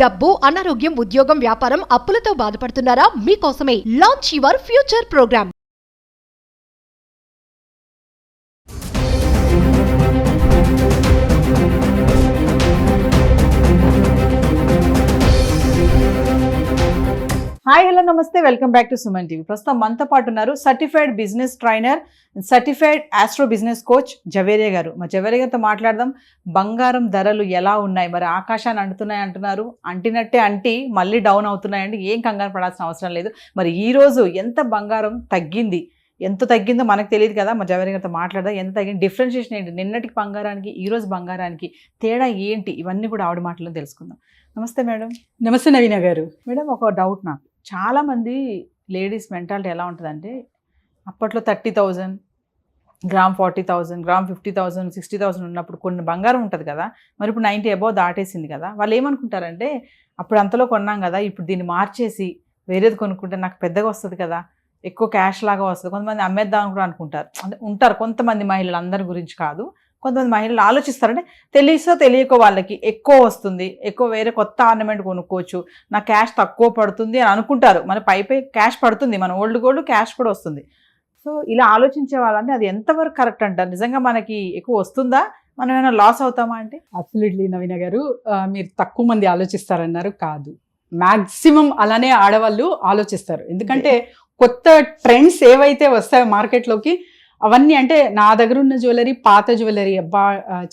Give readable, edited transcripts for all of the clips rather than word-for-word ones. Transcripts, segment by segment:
డబ్బు, అనారోగ్యం, ఉద్యోగం, వ్యాపారం, అప్పులతో బాధపడుతున్నారా? మీకోసమే launch your future program. Hi hello నమస్తే, welcome back to Suman TV. ప్రస్తుతం మనతో పాటు ఉన్నారు certified business trainer, certified astro business coach Javeria గారు. మా జవేరియా గారితో మాట్లాడదాం. బంగారం ధరలు ఎలా ఉన్నాయి, మరి ఆకాశాన్ని అంటున్నాయి అంటున్నారు, అంటినట్టే అంటి మళ్ళీ డౌన్ అవుతున్నాయండి. ఏం కంగారు పడాల్సిన అవసరం లేదు. మరి ఈ రోజు ఎంత బంగారం తగ్గింది, ఎంత తగ్గిందో మనకు తెలియదు కదా. మా జవేరియా గారితో మాట్లాడదాం. ఎంత తగ్గింది, డిఫరెన్షియేషన్ ఏంటి, నిన్నటికి బంగారానికి ఈ రోజు బంగారానికి తేడా ఏంటి, ఇవన్నీ కూడా ఆవిడ మాటల్లో తెలుసుకుందాం. నమస్తే మేడం. నమస్తే నవీన గారు. మేడం, ఒక డౌట్ నాకు. చాలామంది లేడీస్ మెంటాలిటీ ఎలా ఉంటుందంటే, అప్పట్లో 30,000 గ్రామ్ 40,000 గ్రామ్ 50,000 60,000 ఉన్నప్పుడు కొన్ని బంగారం ఉంటుంది కదా, మరి ఇప్పుడు 90 అబౌవ్ దాటేసింది కదా. వాళ్ళు ఏమనుకుంటారంటే, అప్పుడు అంతలో కొన్నాం కదా, ఇప్పుడు దీన్ని మార్చేసి వేరేది కొనుక్కుంటే నాకు పెద్దగా వస్తుంది కదా, ఎక్కువ క్యాష్ లాగా వస్తుంది. కొంతమంది అమ్మేద్దామని కూడా అనుకుంటారు. అంటే ఉంటారు కొంతమంది మహిళలు, అందరి గురించి కాదు. కొంతమంది మహిళలు ఆలోచిస్తారంటే తెలిసో తెలియకో వాళ్ళకి ఎక్కువ వస్తుంది, ఎక్కువ వేరే కొత్త ఆర్నమెంట్ కొనుక్కోవచ్చు, నా క్యాష్ తక్కువ పడుతుంది అని అనుకుంటారు. మన పై క్యాష్ పడుతుంది, మన ఓల్డ్ గోల్డ్ క్యాష్ కూడా వస్తుంది. సో ఇలా ఆలోచించే వాళ్ళంటే అది ఎంతవరకు కరెక్ట్ అంటారు? నిజంగా మనకి ఎక్కువ వస్తుందా, మనం ఏమైనా లాస్ అవుతామా అంటే? అబ్సల్యూట్లీ నవీన గారు, మీరు తక్కువ మంది ఆలోచిస్తారన్నారు. కాదు, మ్యాక్సిమం అలానే ఆడవాళ్ళు ఆలోచిస్తారు. ఎందుకంటే కొత్త ట్రెండ్స్ ఏవైతే వస్తాయో మార్కెట్లోకి, అవన్నీ అంటే నా దగ్గర ఉన్న జ్యువెలరీ పాత జ్యువెలరీ, అబ్బా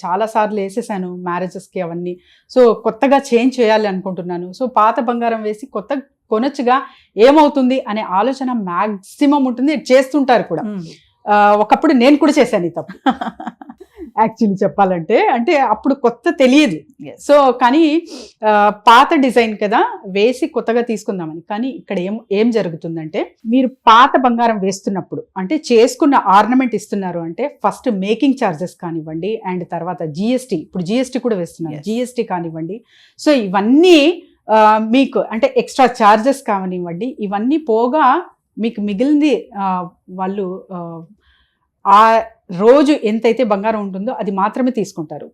చాలాసార్లు వేసేసాను మ్యారేజెస్కి అవన్నీ. సో కొత్తగా చేంజ్ చేయాలి అనుకుంటున్నాను. సో పాత బంగారం వేసి కొత్త కొనొచ్చుగా, ఏమవుతుంది అనే ఆలోచన మ్యాక్సిమం ఉంటుంది. చేస్తుంటారు కూడా. ఒకప్పుడు నేను కూడా చేశాను ఈ తప్పు యాక్చువల్లీ చెప్పాలంటే. అంటే అప్పుడు కొత్త తెలియదు. సో కానీ పాత డిజైన్ కదా వేసి కొత్తగా తీసుకుందామని. కానీ ఇక్కడ ఏం జరుగుతుందంటే, మీరు పాత బంగారం వేస్తున్నప్పుడు అంటే చేసుకున్న ఆర్నమెంట్ ఇస్తున్నారు అంటే ఫస్ట్ మేకింగ్ ఛార్జెస్ కానివ్వండి, అండ్ తర్వాత జిఎస్టీ, ఇప్పుడు జిఎస్టీ కూడా వేస్తున్నారు, జిఎస్టీ కానివ్వండి. సో ఇవన్నీ మీకు అంటే ఎక్స్ట్రా ఛార్జెస్ కానివ్వండి, ఇవన్నీ పోగా మీకు మిగిలింది వాళ్ళు ఆ రోజు ఎంతైతే బంగారం ఉంటుందో అది మాత్రమే తీసుకుంటారు.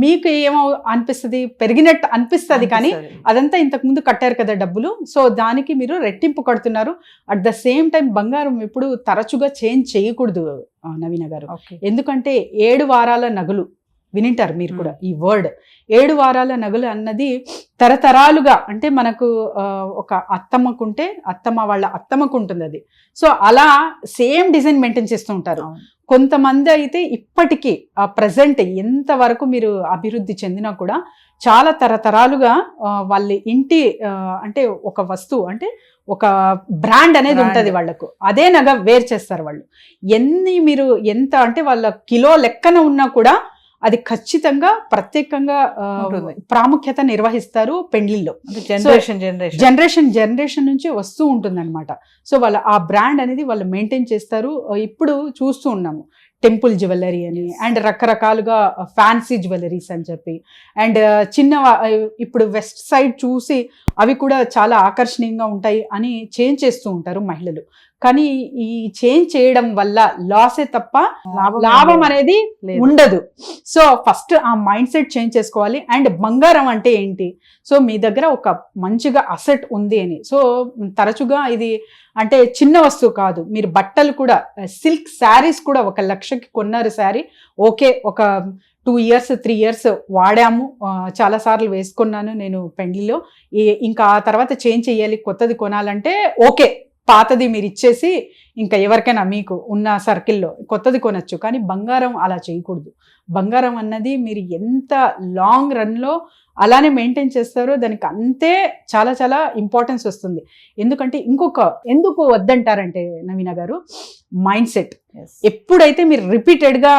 మీకు ఏమో అనిపిస్తుంది, పెరిగినట్టు అనిపిస్తుంది, కానీ అదంతా ఇంతకుముందు కట్టారు కదా డబ్బులు. సో దానికి మీరు రెట్టింపు కడుతున్నారు. అట్ ద సేమ్ టైం బంగారం ఎప్పుడు తరచుగా చేంజ్ చేయకూడదు నవీన గారు. ఎందుకంటే 7 వారాల నగలు వినింటారు మీరు కూడా ఈ వర్డ్. 7 వారాల నగలు అన్నది తరతరాలుగా, అంటే మనకు ఒక అత్తమ్మకుంటే అత్తమ్మ వాళ్ళ అత్తమ్మకు ఉంటుంది అది. సో అలా సేమ్ డిజైన్ మెయింటైన్ చేస్తూ ఉంటారు. కొంతమంది అయితే ఇప్పటికీ ప్రజెంట్ ఎంతవరకు మీరు అభివృద్ధి చెందినా కూడా చాలా తరతరాలుగా వాళ్ళ ఇంటి అంటే ఒక వస్తువు అంటే ఒక బ్రాండ్ అనేది ఉంటుంది వాళ్ళకు. అదే నగ వేర్ చేస్తారు వాళ్ళు. మీరు ఎంత అంటే వాళ్ళ కిలో లెక్కన ఉన్నా కూడా అది ఖచ్చితంగా ప్రత్యేకంగా ప్రాముఖ్యత నిర్వహిస్తారు పెండ్లిలో. జనరేషన్ నుంచి వస్తూ ఉంటుంది అనమాట. సో వాళ్ళ ఆ బ్రాండ్ అనేది వాళ్ళు మెయింటైన్ చేస్తారు. ఇప్పుడు చూస్తూ ఉన్నాము టెంపుల్ జ్యువెలరీ అని, అండ్ రకరకాలుగా ఫ్యాన్సీ జ్యువెలరీస్ అని చెప్పి, అండ్ ఇప్పుడు వెస్ట్ సైడ్ చూసి అవి కూడా చాలా ఆకర్షణీయంగా ఉంటాయి అని చేంజ్ చేస్తూ ఉంటారు మహిళలు. కానీ ఈ చేంజ్ చేయడం వల్ల లాసే తప్ప లాభం అనేది ఉండదు. సో ఫస్ట్ ఆ మైండ్ సెట్ చేంజ్ చేసుకోవాలి. అండ్ బంగారం అంటే ఏంటి, సో మీ దగ్గర ఒక మంచిగా అసెట్ ఉంది అని. సో తరచుగా ఇది అంటే చిన్న వస్తువు కాదు. మీరు బట్టలు కూడా, సిల్క్ శారీస్ కూడా 1 లక్షకి కొన్నారు శారీ, ఓకే, ఒక 2 years 3 years వాడాము, చాలాసార్లు వేసుకున్నాను నేను పెండ్లిలో, ఇంకా ఆ తర్వాత చేంజ్ చేయాలి, కొత్తది కొనాలంటే ఓకే, పాతది మీరు ఇచ్చేసి ఇంకా ఎవరికైనా మీకు ఉన్న సర్కిల్లో కొత్తది కొనొచ్చు. కానీ బంగారం అలా చేయకూడదు. బంగారం అన్నది మీరు ఎంత లాంగ్ రన్లో అలానే మెయింటైన్ చేస్తారో దానికి అంతే చాలా చాలా ఇంపార్టెన్స్ వస్తుంది. ఎందుకంటే ఎందుకు వద్దంటారంటే నవీన గారు, మైండ్ సెట్. ఎప్పుడైతే మీరు రిపీటెడ్గా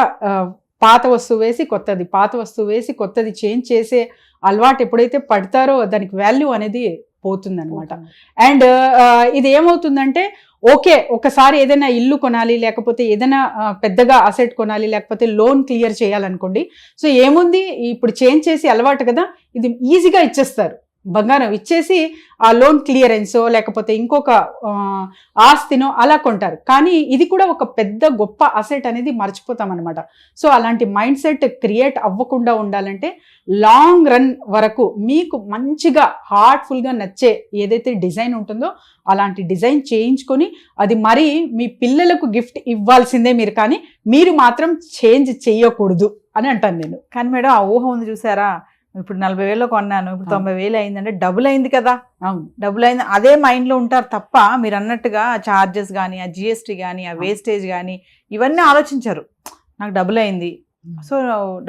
పాత వస్తువు వేసి కొత్తది, పాత వస్తువు వేసి కొత్తది చేంజ్ చేసే అలవాటు ఎప్పుడైతే పడతారో దానికి వాల్యూ అనేది పోతుంది అనమాట. అండ్ ఇది ఏమవుతుందంటే, ఓకే ఒకసారి ఏదైనా ఇల్లు కొనాలి, లేకపోతే ఏదైనా పెద్దగా అసెట్ కొనాలి, లేకపోతే లోన్ క్లియర్ చేయాలనుకోండి. సో ఏముంది, ఇప్పుడు చేంజ్ చేసి అలవాటు కదా, ఇది ఈజీగా ఇచ్చేస్తారు. బంగారం ఇచ్చేసి ఆ లోన్ క్లియరెన్సో లేకపోతే ఇంకొక ఆస్తినో అలా కొంటారు. కానీ ఇది కూడా ఒక పెద్ద గొప్ప అసెట్ అనేది మర్చిపోతాం అనమాట. సో అలాంటి మైండ్ సెట్ క్రియేట్ అవ్వకుండా ఉండాలంటే లాంగ్ రన్ వరకు మీకు మంచిగా హార్ట్ఫుల్గా నచ్చే ఏదైతే డిజైన్ ఉంటుందో అలాంటి డిజైన్ చేయించుకొని అది మరీ మీ పిల్లలకు గిఫ్ట్ ఇవ్వాల్సిందే మీరు, కానీ మీరు మాత్రం చేంజ్ చేయకూడదు అని అంటాను నేను. కానీ మేడం ఆ ఊహ ఉంది చూసారా, ఇప్పుడు 40,000 కొన్నాను, ఇప్పుడు 90,000 అయిందంటే డబుల్ అయింది కదా. అవును, డబుల్ అయింది అదే మైండ్ లో ఉంటారు తప్ప మీరు అన్నట్టుగా చార్జెస్ కానీ, ఆ జిఎస్టీ కానీ, ఆ వేస్టేజ్ కానీ ఇవన్నీ ఆలోచించరు. నాకు డబుల్ అయింది, సో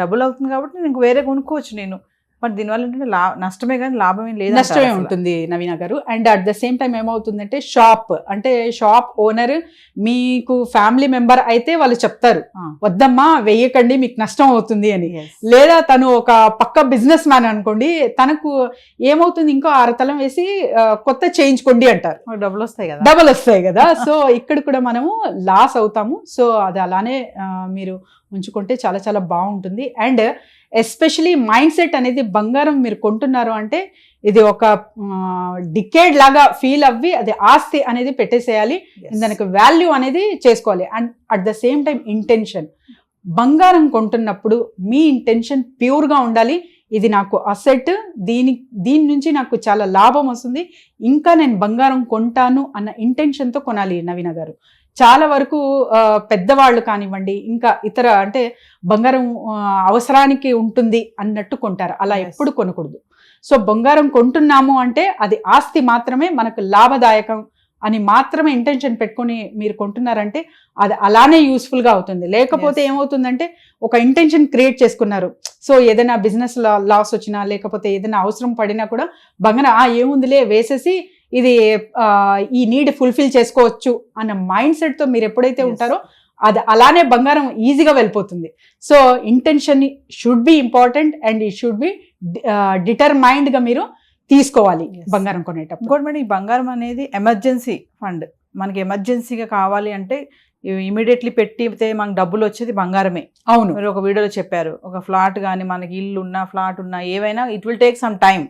డబుల్ అవుతుంది కాబట్టి నేను ఇంక వేరే కొనుక్కోవచ్చు నేను. బట్ దీనివల్ల ఏంటంటే నష్టమే కానీ లాభం ఏం లేదు, నష్టమే ఉంటుంది నవీన గారు. And at the same time ఏమవుతుందంటే షాప్ ఓనర్ మీకు ఫ్యామిలీ మెంబర్ అయితే వాళ్ళు చెప్తారు వద్దమ్మా వెయ్యకండి మీకు నష్టం అవుతుంది అని. లేదా తను ఒక పక్క బిజినెస్ మ్యాన్ అనుకోండి, తనకు ఏమవుతుంది ఇంకో అరతలం వేసి కొత్త చేయించుకోండి అంటారు, డబుల్ వస్తాయి కదా. సో ఇక్కడ కూడా మనము లాస్ అవుతాము. సో అది అలానే మీరు ఉంచుకుంటే చాలా చాలా బాగుంటుంది. అండ్ ఎస్పెషలీ మైండ్ సెట్ అనేది బంగారం మీరు కొంటున్నారు అంటే ఇది ఒక డికేడ్ లాగా ఫీల్ అవ్వి అది ఆస్తి అనేది పెట్టేసేయాలి, దానికి వాల్యూ అనేది చేసుకోవాలి. And at the same time intention, బంగారం కొంటున్నప్పుడు మీ ఇంటెన్షన్ ప్యూర్గా ఉండాలి. ఇది నాకు అసెట్, దీని నుంచి నాకు చాలా లాభం వస్తుంది, ఇంకా నేను బంగారం కొంటాను అన్న ఇంటెన్షన్తో కొనాలి నవీన గారు. చాలా వరకు పెద్దవాళ్ళు కానివ్వండి, ఇంకా ఇతర అంటే బంగారం అవసరానికి ఉంటుంది అన్నట్టు కొంటారు, అలా ఎప్పుడు కొనకూడదు. సో బంగారం కొంటున్నాము అంటే అది ఆస్తి మాత్రమే, మనకు లాభదాయకం అని మాత్రమే ఇంటెన్షన్ పెట్టుకొని మీరు కొంటున్నారంటే అది అలానే యూస్ఫుల్గా అవుతుంది. లేకపోతే ఏమవుతుందంటే ఒక ఇంటెన్షన్ క్రియేట్ చేసుకున్నారు, సో ఏదైనా బిజినెస్ లాస్ వచ్చినా లేకపోతే ఏదైనా అవసరం పడినా కూడా బంగారం ఏముందిలే వేసేసి ఇది ఈ నీడ్ ఫుల్ఫిల్ చేసుకోవచ్చు అన్న మైండ్ సెట్తో మీరు ఎప్పుడైతే ఉంటారో అది అలానే బంగారం ఈజీగా వెళ్ళిపోతుంది. So intention should be important and it should be డిటర్మైన్డ్గా మీరు తీసుకోవాలి బంగారం కొనేటప్పుడు. ఇంకోటి మేడం, ఈ బంగారం అనేది ఎమర్జెన్సీ ఫండ్, మనకి ఎమర్జెన్సీగా కావాలి అంటే ఇమీడియట్లీ పెట్టితే మనకు డబ్బులు వచ్చేది బంగారమే. అవును, మీరు ఒక వీడియోలో చెప్పారు, ఒక ఫ్లాట్ కానీ మనకి ఇల్లు ఉన్నా ఫ్లాట్ ఉన్నా ఏవైనా it will take some time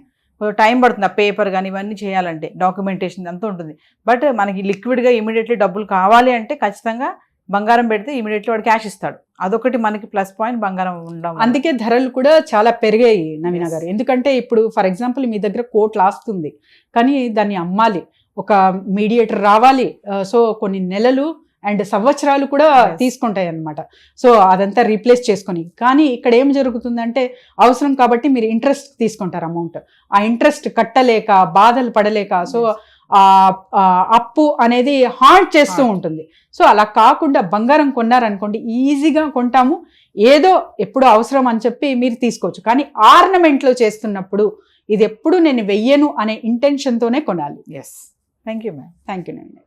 పడుతుంది, ఆ పేపర్ కానీ ఇవన్నీ చేయాలంటే డాక్యుమెంటేషన్ అంతా ఉంటుంది. బట్ మనకి లిక్విడ్గా ఇమీడియట్లీ డబ్బులు కావాలి అంటే ఖచ్చితంగా బంగారం పెడితే ఇమీడియట్లీ వాడు క్యాష్ ఇస్తాడు. అదొకటి మనకి ప్లస్ పాయింట్ బంగారం ఉండడం. అందుకే ధరలు కూడా చాలా పెరిగాయి నవీన గారు. ఎందుకంటే ఇప్పుడు ఫర్ ఎగ్జాంపుల్ మీ దగ్గర కోట్లు ఆస్తుంది, కానీ దాన్ని అమ్మాలి, ఒక మీడియేటర్ రావాలి, సో కొన్ని నెలలు అండ్ సంవత్సరాలు కూడా తీసుకుంటాయి అన్నమాట. సో అదంతా రీప్లేస్ చేసుకొని, కానీ ఇక్కడ ఏం జరుగుతుందంటే అవసరం కాబట్టి మీరు ఇంట్రెస్ట్ తీసుకుంటారు అమౌంట్, ఆ ఇంట్రెస్ట్ కట్టలేక బాధలు పడలేక సో అప్పు అనేది హార్ట్ చేస్తూ ఉంటుంది. సో అలా కాకుండా బంగారం కొన్నారనుకోండి ఈజీగా కొంటాము, ఏదో ఎప్పుడు అవసరం అని చెప్పి మీరు తీసుకోవచ్చు. కానీ ఆర్నమెంట్లో చేస్తున్నప్పుడు ఇది ఎప్పుడు నేను వెయ్యను అనే ఇంటెన్షన్తోనే కొనాలి. Thank you ma'am. Thank you అండి.